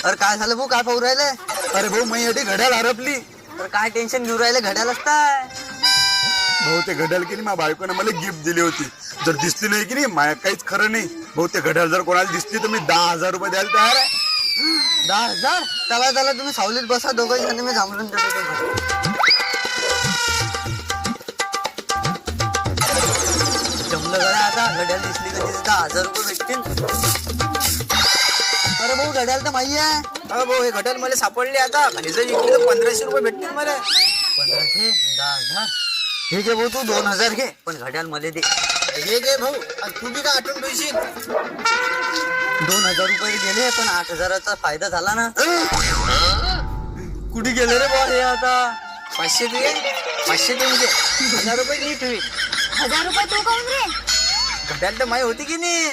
अरे काय झालं भाऊ, काय पाहू राहिले? अरे भाऊ मी अटी घड्याळ हरपली. तर काय टेन्शन घेऊन राहिले, घड्याल असताय. भाऊ ते घड्याळ की नाही माझ्या बायकोने मला गिफ्ट दिली होती. जर दिसली नाही की नाही माझ्या काहीच खरं नाही. भाऊ ते घड्याळ जर कोणाला दिसली तर मी 10,000 रुपये द्यायला तयार आहे. 10,000? चला चला तुम्ही सावलीत बसा, दोघं जण मी जांभळून देतो. जमलं गड्या, आता घड्याल दिसली का तिथे 10,000 रुपये भेटतील. अरे भाऊ घड्याल तर माहिती आहे. अरे भाऊ हे घड्याळ मला सापडले. आता आणि जर इकडे 1500 रुपये भेटतील मला. 1500, 10,000. ठीक आहे भाऊ, तू 2,000 घे, पण घड्याल मध्ये दे. हे घे भाऊ, आणि तू बी का आठवण ठेवशील. 2,000 रुपये गेले, पण 8,000चा फायदा झाला ना. कुठे गेले रे बा हे आता? 500 दे, 500 दे म्हणजे 1000 रुपये नीट होईल. 1000 रुपये तू काऊन रे? घड्याळ तर माही होती की नाही.